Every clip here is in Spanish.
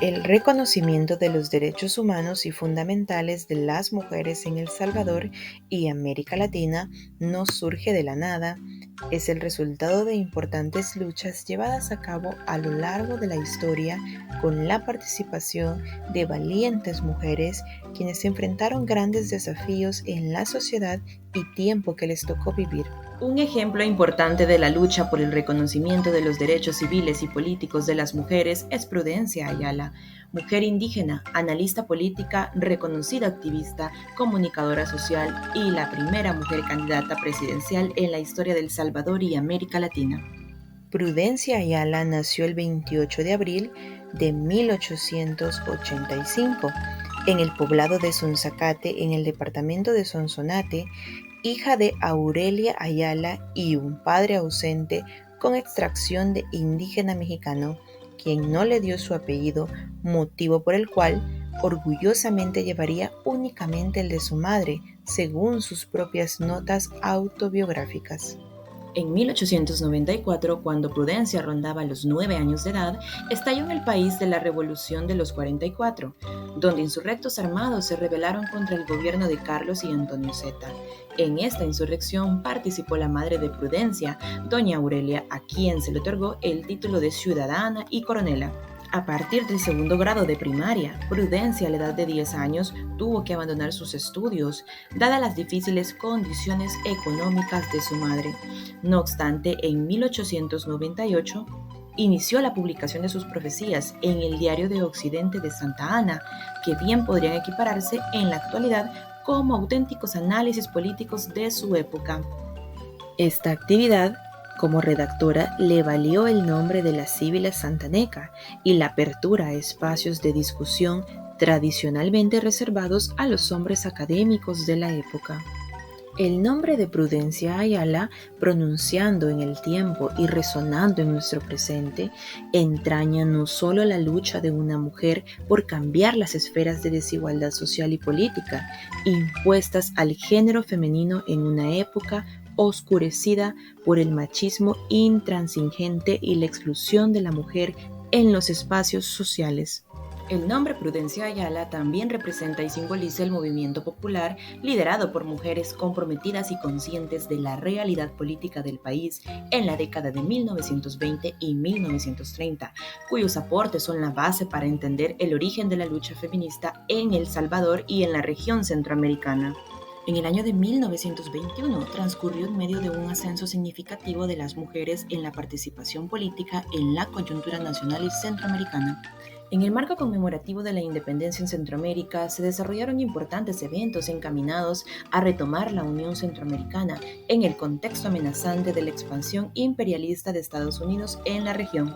El reconocimiento de los derechos humanos y fundamentales de las mujeres en El Salvador y América Latina no surge de la nada, es el resultado de importantes luchas llevadas a cabo a lo largo de la historia con la participación de valientes mujeres quienes enfrentaron grandes desafíos en la sociedad y tiempo que les tocó vivir. Un ejemplo importante de la lucha por el reconocimiento de los derechos civiles y políticos de las mujeres es Prudencia Ayala, mujer indígena, analista política, reconocida activista, comunicadora social y la primera mujer candidata presidencial en la historia de El Salvador y América Latina. Prudencia Ayala nació el 28 de abril de 1885 en el poblado de Sonzacate, en el departamento de Sonsonate, hija de Aurelia Ayala y un padre ausente con extracción de indígena mexicano, quien no le dio su apellido, motivo por el cual orgullosamente llevaría únicamente el de su madre, según sus propias notas autobiográficas. En 1894, cuando Prudencia rondaba los 9 años de edad, estalló en el país de la Revolución de los 44, donde insurrectos armados se rebelaron contra el gobierno de Carlos y Antonio Zeta. En esta insurrección participó la madre de Prudencia, doña Aurelia, a quien se le otorgó el título de ciudadana y coronela. A partir del segundo grado de primaria, Prudencia a la edad de 10 años tuvo que abandonar sus estudios, dadas las difíciles condiciones económicas de su madre. No obstante, en 1898 inició la publicación de sus profecías en el Diario de Occidente de Santa Ana, que bien podrían equipararse en la actualidad como auténticos análisis políticos de su época. Esta actividad como redactora le valió el nombre de la Síbila Santaneca y la apertura a espacios de discusión tradicionalmente reservados a los hombres académicos de la época. El nombre de Prudencia Ayala, pronunciando en el tiempo y resonando en nuestro presente, entraña no solo la lucha de una mujer por cambiar las esferas de desigualdad social y política impuestas al género femenino en una época oscurecida por el machismo intransigente y la exclusión de la mujer en los espacios sociales. El nombre Prudencia Ayala también representa y simboliza el movimiento popular liderado por mujeres comprometidas y conscientes de la realidad política del país en la década de 1920 y 1930, cuyos aportes son la base para entender el origen de la lucha feminista en El Salvador y en la región centroamericana. En el año de 1921 transcurrió en medio de un ascenso significativo de las mujeres en la participación política en la coyuntura nacional y centroamericana. En el marco conmemorativo de la independencia en Centroamérica se desarrollaron importantes eventos encaminados a retomar la Unión Centroamericana en el contexto amenazante de la expansión imperialista de Estados Unidos en la región.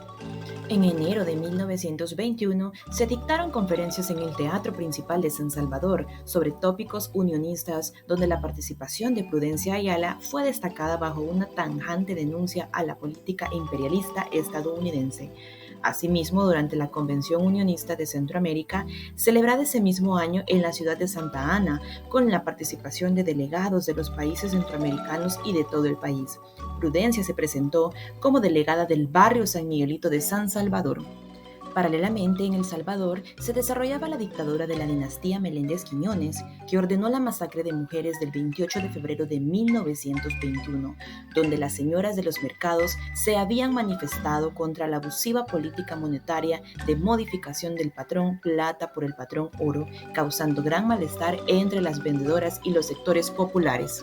En enero de 1921 se dictaron conferencias en el Teatro Principal de San Salvador sobre tópicos unionistas, donde la participación de Prudencia Ayala fue destacada bajo una tajante denuncia a la política imperialista estadounidense. Asimismo, durante la Convención Unionista de Centroamérica, celebrada ese mismo año en la ciudad de Santa Ana, con la participación de delegados de los países centroamericanos y de todo el país, Prudencia se presentó como delegada del barrio San Miguelito de San Salvador. Paralelamente, en El Salvador se desarrollaba la dictadura de la dinastía Meléndez Quiñones, que ordenó la masacre de mujeres del 28 de febrero de 1921, donde las señoras de los mercados se habían manifestado contra la abusiva política monetaria de modificación del patrón plata por el patrón oro, causando gran malestar entre las vendedoras y los sectores populares.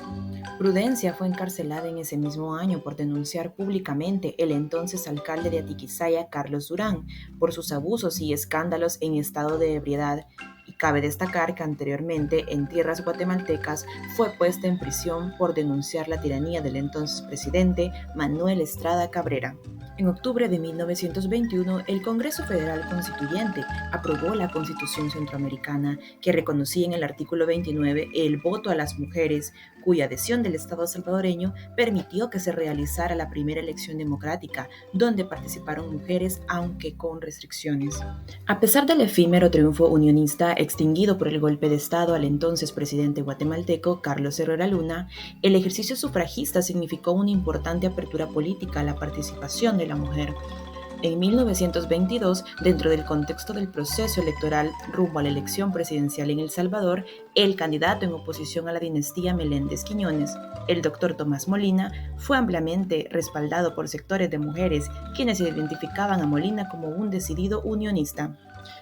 Prudencia fue encarcelada en ese mismo año por denunciar públicamente el entonces alcalde de Atiquizaya, Carlos Durán, por sus abusos y escándalos en estado de ebriedad, y cabe destacar que anteriormente en tierras guatemaltecas fue puesta en prisión por denunciar la tiranía del entonces presidente Manuel Estrada Cabrera. En octubre de 1921, el Congreso Federal Constituyente aprobó la Constitución Centroamericana, que reconocía en el artículo 29 el voto a las mujeres, cuya adhesión del Estado salvadoreño permitió que se realizara la primera elección democrática, donde participaron mujeres, aunque con restricciones. A pesar del efímero triunfo unionista extinguido por el golpe de Estado al entonces presidente guatemalteco Carlos Herrera Luna, el ejercicio sufragista significó una importante apertura política a la participación de la mujer. En 1922, dentro del contexto del proceso electoral rumbo a la elección presidencial en El Salvador, el candidato en oposición a la dinastía Meléndez Quiñones, el doctor Tomás Molina, fue ampliamente respaldado por sectores de mujeres quienes identificaban a Molina como un decidido unionista.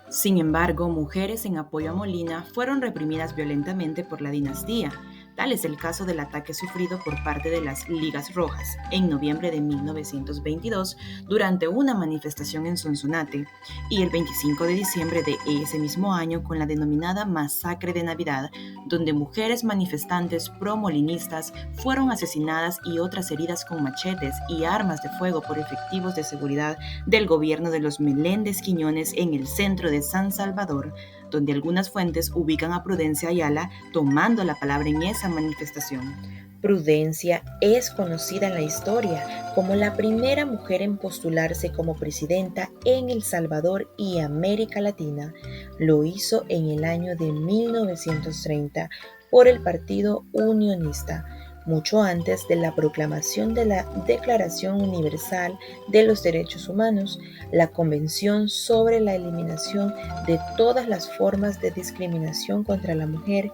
Sin embargo, mujeres en apoyo a Molina fueron reprimidas violentamente por la dinastía. Tal es el caso del ataque sufrido por parte de las Ligas Rojas en noviembre de 1922 durante una manifestación en Sonsonate y el 25 de diciembre de ese mismo año con la denominada Masacre de Navidad, donde mujeres manifestantes pro-molinistas fueron asesinadas y otras heridas con machetes y armas de fuego por efectivos de seguridad del gobierno de los Meléndez Quiñones en el centro de San Salvador, donde algunas fuentes ubican a Prudencia Ayala tomando la palabra en esa manifestación. Prudencia es conocida en la historia como la primera mujer en postularse como presidenta en El Salvador y América Latina. Lo hizo en el año de 1930 por el Partido Unionista, mucho antes de la proclamación de la Declaración Universal de los Derechos Humanos, la Convención sobre la Eliminación de todas las formas de discriminación contra la mujer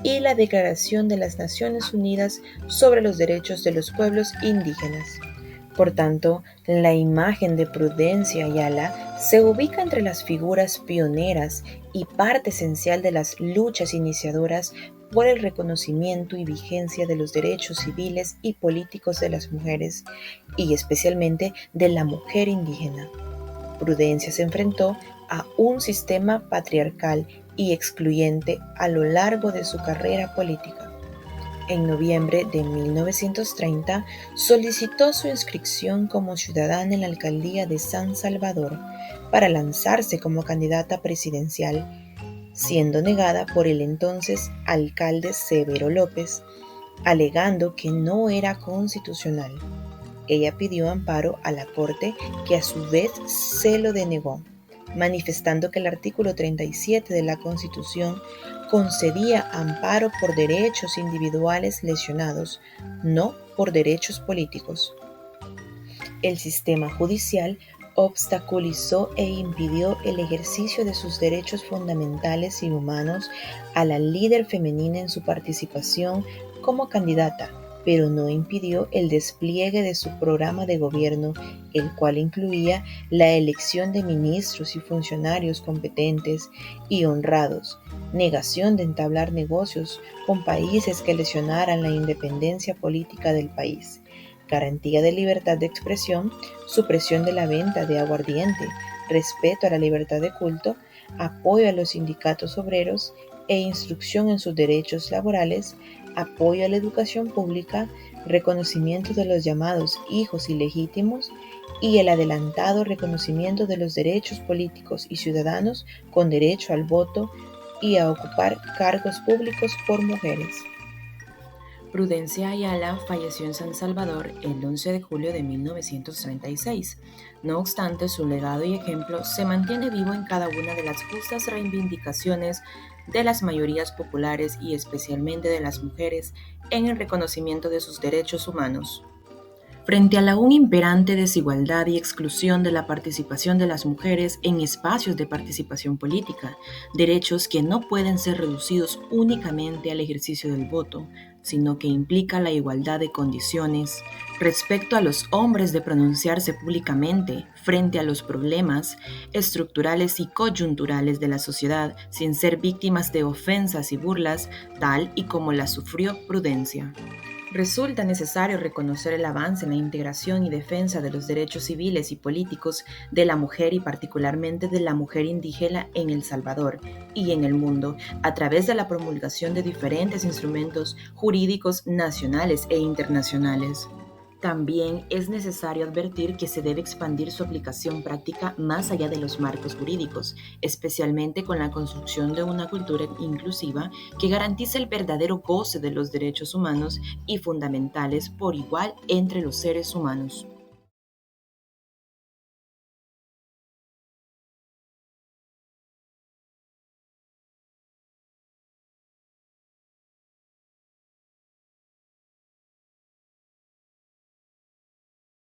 y la Declaración de las Naciones Unidas sobre los Derechos de los Pueblos Indígenas. Por tanto, la imagen de Prudencia Ayala se ubica entre las figuras pioneras y parte esencial de las luchas iniciadoras por el reconocimiento y vigencia de los derechos civiles y políticos de las mujeres, y especialmente de la mujer indígena. Prudencia se enfrentó a un sistema patriarcal y excluyente a lo largo de su carrera política. En noviembre de 1930 solicitó su inscripción como ciudadana en la alcaldía de San Salvador para lanzarse como candidata presidencial, siendo negada por el entonces alcalde Severo López, alegando que no era constitucional. Ella pidió amparo a la Corte, que a su vez se lo denegó, manifestando que el artículo 37 de la Constitución concedía amparo por derechos individuales lesionados, no por derechos políticos. El sistema judicial obstaculizó e impidió el ejercicio de sus derechos fundamentales y humanos a la líder femenina en su participación como candidata, pero no impidió el despliegue de su programa de gobierno, el cual incluía la elección de ministros y funcionarios competentes y honrados, negación de entablar negocios con países que lesionaran la independencia política del país, garantía de libertad de expresión, supresión de la venta de aguardiente, respeto a la libertad de culto, apoyo a los sindicatos obreros e instrucción en sus derechos laborales, apoyo a la educación pública, reconocimiento de los llamados hijos ilegítimos y el adelantado reconocimiento de los derechos políticos y ciudadanos con derecho al voto y a ocupar cargos públicos por mujeres. Prudencia Ayala falleció en San Salvador el 11 de julio de 1936. No obstante, su legado y ejemplo se mantiene vivo en cada una de las justas reivindicaciones de las mayorías populares y especialmente de las mujeres en el reconocimiento de sus derechos humanos. Frente a la aún imperante desigualdad y exclusión de la participación de las mujeres en espacios de participación política, derechos que no pueden ser reducidos únicamente al ejercicio del voto, sino que implica la igualdad de condiciones respecto a los hombres de pronunciarse públicamente frente a los problemas estructurales y coyunturales de la sociedad sin ser víctimas de ofensas y burlas, tal y como las sufrió Prudencia. Resulta necesario reconocer el avance en la integración y defensa de los derechos civiles y políticos de la mujer y particularmente de la mujer indígena en El Salvador y en el mundo a través de la promulgación de diferentes instrumentos jurídicos nacionales e internacionales. También es necesario advertir que se debe expandir su aplicación práctica más allá de los marcos jurídicos, especialmente con la construcción de una cultura inclusiva que garantice el verdadero goce de los derechos humanos y fundamentales por igual entre los seres humanos.